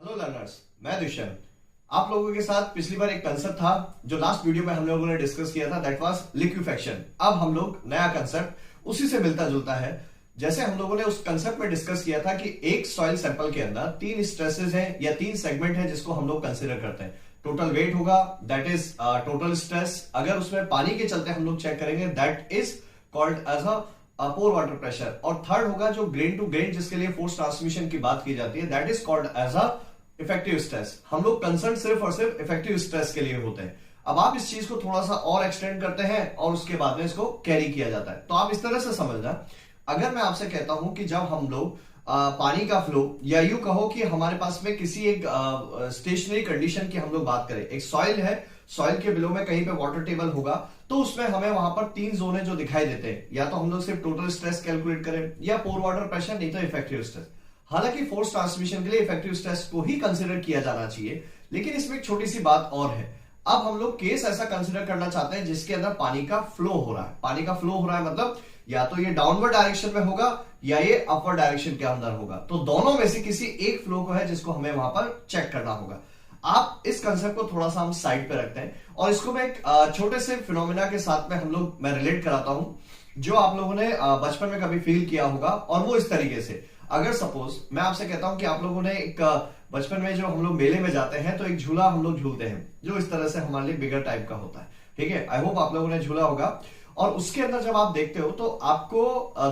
Hello learners, मैं दुष्यंत आप लोगों के साथ पिछली बार एक कंसेप्ट था जो लास्ट वीडियो में हम लोगों ने डिस्कस किया था, दैट वाज लिक्विफेक्शन। अब हम लोग नया कंसेप्ट उसी से मिलता जुलता है। जैसे हम लोगों ने उस कंसेप्ट में डिस्कस किया था कि एक सॉइल सैंपल के अंदर तीन स्ट्रेसेस हैं या तीन सेगमेंट है जिसको हम लोग कंसिडर करते हैं। टोटल वेट होगा, दैट इज टोटल स्ट्रेस। अगर उसमें पानी के चलते हम लोग चेक करेंगे, that is called as a pore water pressure. और थर्ड होगा जो ग्रेन टू ग्रेन जिसके लिए फोर्स ट्रांसमिशन की बात की जाती है, that is called as a effective stress. हम लोग कंसर्न सिर्फ और सिर्फ इफेक्टिव स्ट्रेस के लिए होते हैं। अब आप इस चीज को थोड़ा सा और एक्सटेंड करते हैं और उसके बाद में इसको कैरी किया जाता है। तो आप इस तरह से समझना, अगर मैं आपसे कहता हूं कि जब हम लोग पानी का फ्लो, या यूं कहो कि हमारे पास में किसी एक स्टेशनरी कंडीशन की हम लोग बात करें, एक सॉइल है, सॉइल के बिलो में कहीं पे वाटर टेबल होगा, तो उसमें हमें वहां पर तीन जोने जो दिखाई देते हैं, या तो हम लोग सिर्फ टोटल स्ट्रेस कैलकुलेट करें, या पोर वाटर प्रेशर, नहीं तो इफेक्टिव स्ट्रेस। हालांकि फोर्स ट्रांसमिशन के लिए इफेक्टिव स्ट्रेस को ही कंसीडर किया जाना चाहिए, लेकिन इसमें एक छोटी सी बात और है। अब हम लोग केस ऐसा कंसीडर करना चाहते हैं जिसके अंदर पानी का फ्लो हो रहा है। पानी का फ्लो हो रहा है मतलब या तो ये डाउनवर्ड डायरेक्शन में होगा या ये अपवर्ड डायरेक्शन के अंदर होगा। तो दोनों में से किसी एक फ्लो को है जिसको हमें वहां पर चेक करना होगा। आप इस कंसेप्ट को थोड़ा सा हम साइड पे रखते हैं और इसको मैं एक छोटे से फिनोमिना के साथ में मैं रिलेट कराता हूं जो आप लोगों ने बचपन में कभी फील किया होगा। और वो इस तरीके से, अगर सपोज मैं आपसे कहता हूं कि आप लोगों ने एक बचपन में जो हम लोग मेले में जाते हैं तो एक झूला हम लोग झूलते हैं जो इस तरह से हमारे लिए बिगर टाइप का होता है, ठीक है। आई होप आप लोगों ने झूला होगा। और उसके अंदर जब आप देखते हो तो आपको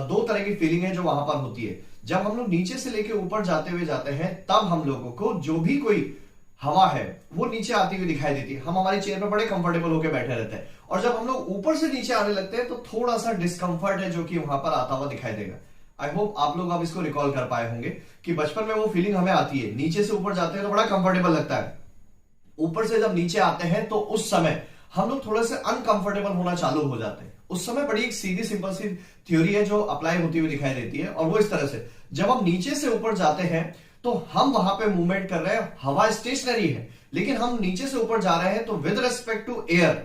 दो तरह की फीलिंग है जो वहां पर होती है। जब हम लोग नीचे से लेके ऊपर जाते हुए जाते हैं तब हम लोगों को जो भी कोई हवा है वो नीचे आती हुई दिखाई देती है। हम हमारी चेयर पे बड़े कंफर्टेबल होकर बैठे रहते हैं, और जब हम लोग ऊपर से नीचे आने लगते हैं तो थोड़ा सा डिस्कंफर्ट है जो कि वहां पर आता हुआ दिखाई देगा। आई होप आप लोग अब इसको रिकॉल कर पाए होंगे कि बचपन में वो फीलिंग हमें आती है, नीचे से ऊपर जाते हैं तो बड़ा कंफर्टेबल लगता है, ऊपर से जब नीचे आते हैं तो उस समय हम लोग थोड़े से अनकंफर्टेबल होना चालू हो जाते हैं। उस समय बड़ी एक सीधी सिंपल सी थ्योरी है जो अप्लाई होती हुई दिखाई देती है, और वो इस तरह से, जब हम नीचे से ऊपर जाते हैं तो हम वहां पे मूवमेंट कर रहे हैं, हवा स्टेशनरी है, लेकिन हम नीचे से ऊपर जा रहे हैं तो विद रेस्पेक्ट टू एयर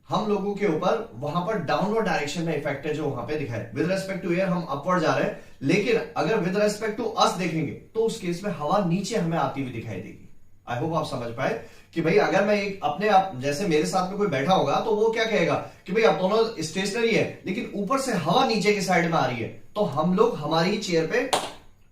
हम लोगों के ऊपर वहां पर डाउनवर्ड डायरेक्शन में इफेक्ट है जो वहां पे दिखाए। विद रेस्पेक्ट टू एयर हम अपवर्ड जा रहे हैं, लेकिन अगर विद रेस्पेक्ट टू अस देखेंगे तो उस केस में हवा नीचे हमें आती हुई दिखाई देगी। आई होप आप समझ पाए कि भाई अगर मैं एक अपने आप जैसे मेरे साथ में कोई बैठा होगा तो वो क्या कहेगा कि भाई अब दोनों स्टेशनरी है लेकिन ऊपर से हवा नीचे की साइड में आ रही है, तो हम लोग हमारी चेयर पे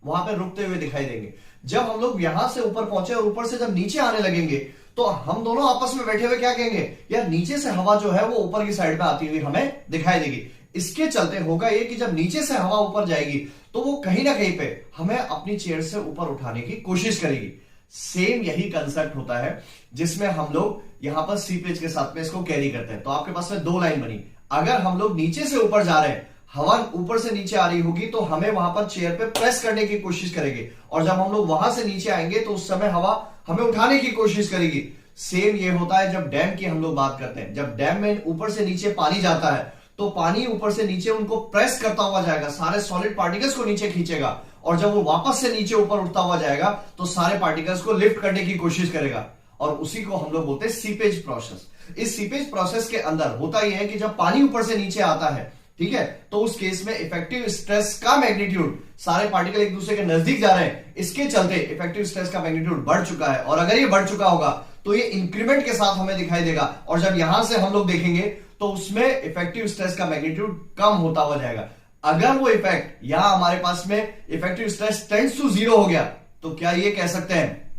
वहां पे रुकते हुए दिखाई देंगे। जब हम लोग यहां से ऊपर पहुंचे और ऊपर से जब नीचे आने लगेंगे तो हम दोनों आपस में बैठे हुए क्या कहेंगे, यार नीचे से हवा जो है वो ऊपर की साइड में आती हुई हमें दिखाई देगी। इसके चलते होगा ये कि जब नीचे से हवा ऊपर जाएगी तो वो कहीं ना कहीं पे हमें अपनी चेयर से ऊपर उठाने की कोशिश करेगी। सेम यही कंसेप्ट होता है जिसमें हम लोग यहां पर सीपेज के साथ में इसको कैरी करते हैं। तो आपके पास में दो लाइन बनी, अगर हम लोग नीचे से ऊपर जा रहे हैं, हवा ऊपर से नीचे आ रही होगी तो हमें वहां पर चेयर पे प्रेस करने की कोशिश करेंगे, और जब हम लोग वहां से नीचे आएंगे तो उस समय हवा हमें उठाने की कोशिश करेगी। सेम ये होता है जब डैम की हम लोग बात करते हैं। जब डैम में ऊपर से नीचे पानी जाता है तो पानी ऊपर से नीचे उनको प्रेस करता हुआ जाएगा, सारे सॉलिड पार्टिकल्स को नीचे खींचेगा, और जब वो वापस से नीचे ऊपर उठता हुआ जाएगा तो सारे पार्टिकल्स को लिफ्ट करने की कोशिश करेगा, और उसी को हम लोग बोलते हैं सीपेज प्रोसेस। इस सीपेज प्रोसेस के अंदर होता यह है कि जब पानी ऊपर से नीचे आता है, ठीक है, तो उस केस में इफेक्टिव स्ट्रेस का मैग्नीट्यूड, सारे पार्टिकल एक दूसरे के नजदीक जा रहे हैं, इसके चलते इफेक्टिव स्ट्रेस का मैग्नीट्यूड बढ़ चुका है। और अगर ये बढ़ चुका होगा तो ये इंक्रीमेंट के साथ हमें दिखाई देगा, और जब यहां से हम लोग देखेंगे तो उसमें इफेक्टिव स्ट्रेस का मैग्नीट्यूड कम होता हुआ जाएगा। अगर वो इफेक्ट यहां हमारे पास में इफेक्टिव स्ट्रेस टेंड्स टू 0 हो गया तो क्या ये कह सकते हैं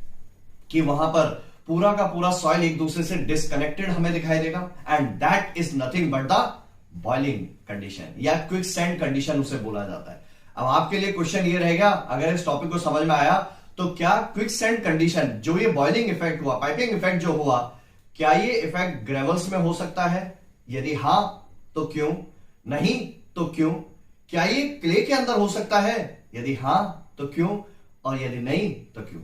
कि वहां पर पूरा का पूरा सॉइल एक दूसरे से डिस्कनेक्टेड हमें दिखाई देगा, and that is nothing but the boiling condition या क्विक सैंड कंडीशन उसे बोला जाता है। अब आपके लिए क्वेश्चन ये रहेगा, अगर इस टॉपिक को समझ में आया तो क्या क्विक सैंड कंडीशन, जो ये बॉइलिंग इफेक्ट हुआ, पाइपिंग इफेक्ट जो हुआ, क्या ये इफेक्ट ग्रेवल्स में हो सकता है? यदि हां तो क्यों? नहीं तो क्यों? क्या ये क्ले के अंदर हो सकता है? यदि हां तो क्यों, और यदि नहीं तो क्यों?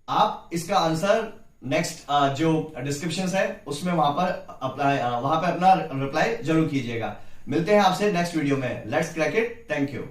आप इसका आंसर नेक्स्ट जो डिस्क्रिप्शन है उसमें वहां पे अपना रिप्लाई जरूर कीजिएगा। मिलते हैं आपसे नेक्स्ट वीडियो में। Let's crack it. Thank you.